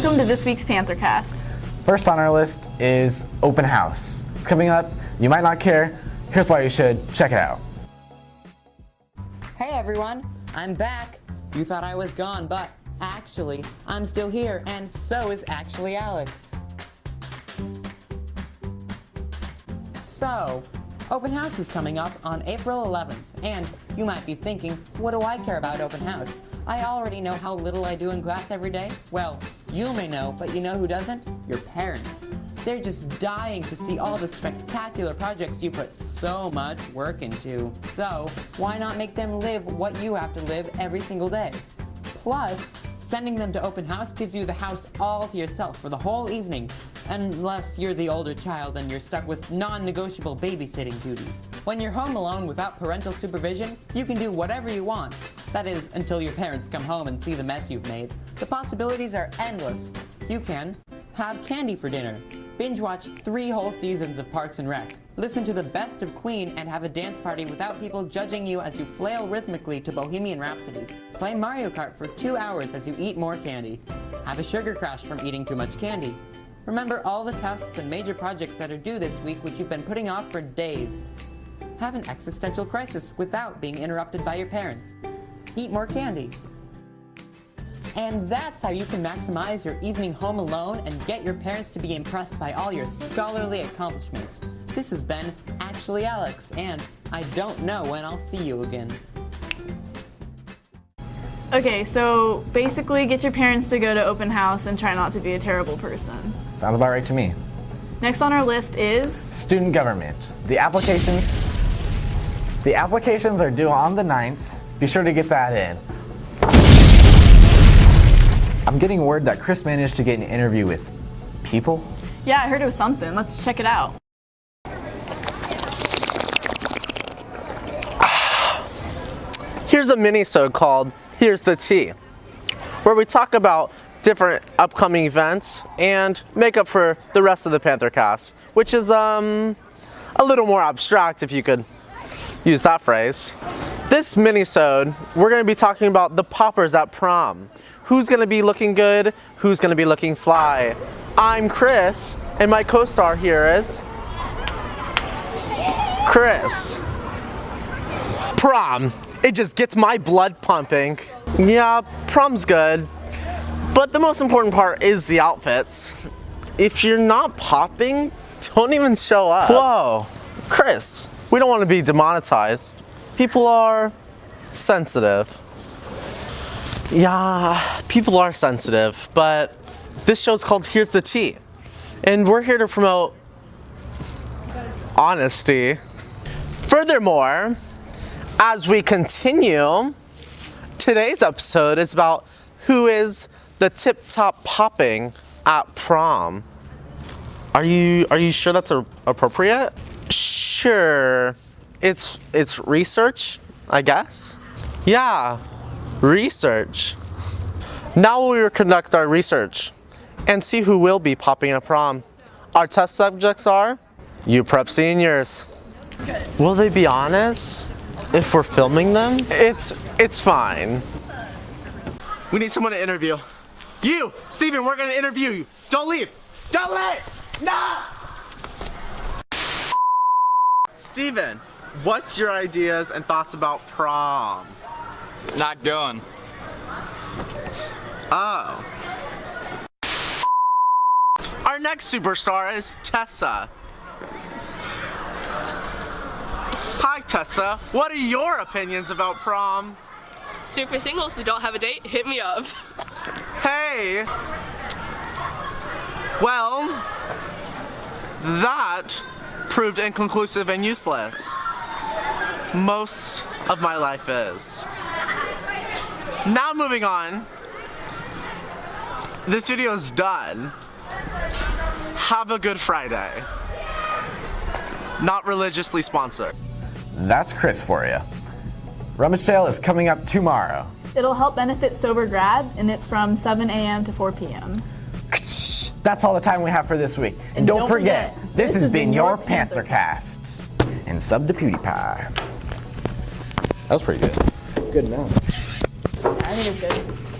Welcome to this week's Panthercast. First on our list is open house. It's coming up. You might not care. Here's why you should. Check it out. Hey everyone, I'm back. You thought I was gone, but actually, I'm still here, and so is actually Alex. So, open house is coming up on April 11th, and you might be thinking, what do I care about open house? I already know how little I do in class every day. Well, you may know, but you know who doesn't? Your parents. They're just dying to see all the spectacular projects you put so much work into. So, why not make them live what you have to live every single day? Plus, sending them to open house gives you the house all to yourself for the whole evening, unless you're the older child and you're stuck with non-negotiable babysitting duties. When you're home alone without parental supervision, you can do whatever you want. That is, until your parents come home and see the mess you've made. The possibilities are endless. You can have candy for dinner, binge watch 3 whole seasons of Parks and Rec, listen to the best of Queen and have a dance party without people judging you as you flail rhythmically to Bohemian Rhapsody, play Mario Kart for 2 hours as you eat more candy, have a sugar crash from eating too much candy. Remember all the tests and major projects that are due this week which you've been putting off for days. Have an existential crisis without being interrupted by your parents. Eat more candy. And that's how you can maximize your evening home alone and get your parents to be impressed by all your scholarly accomplishments. This has been Actually Alex, and I don't know when I'll see you again. Okay, so basically get your parents to go to open house and try not to be a terrible person. Sounds about right to me. Next on our list is Student government. The applications are due on the 9th. Be sure to get that in. I'm getting word that Chris managed to get an interview with People. Yeah, I heard it was something. Let's check it out. Here's a mini-sode called Here's the Tea, where we talk about different upcoming events and make up for the rest of the Panthercast, which is a little more abstract if you could use that phrase. This mini-sode, we're going to be talking about the poppers at prom. Who's going to be looking good? Who's going to be looking fly? I'm Chris, and my co-star here is Chris. Prom. It just gets my blood pumping. Yeah, prom's good, but the most important part is the outfits. If you're not popping, don't even show up. Whoa, Chris, we don't want to be demonetized. People are sensitive. Yeah, people are sensitive, but this show's called Here's the Tea, and we're here to promote honesty. Furthermore, as we continue, today's episode is about who is the tip-top popping at prom. Are you sure that's appropriate? Sure. It's research, I guess. Yeah, research. Now we will conduct our research and see who will be popping at prom. Our test subjects are you prep seniors. Good. Will they be honest if we're filming them? It's fine. We need someone to interview. You, Steven, we're gonna interview you. Don't leave. Don't leave. No. Steven, what's your ideas and thoughts about prom? Not going. Oh. Our next superstar is Tessa. Hi Tessa, what are your opinions about prom? Super singles who don't have a date, hit me up. Hey! Well, that proved inconclusive and useless. Most of my life is. Now moving on. This video is done. Have a good Friday. Not religiously sponsored. That's Chris for you. Rummage Sale is coming up tomorrow. It'll help benefit Sober Grad, and it's from 7 a.m. to 4 p.m. That's all the time we have for this week. And don't forget, this has been your Panthercast. And sub to PewDiePie. That was pretty good. Good enough. I think it's good.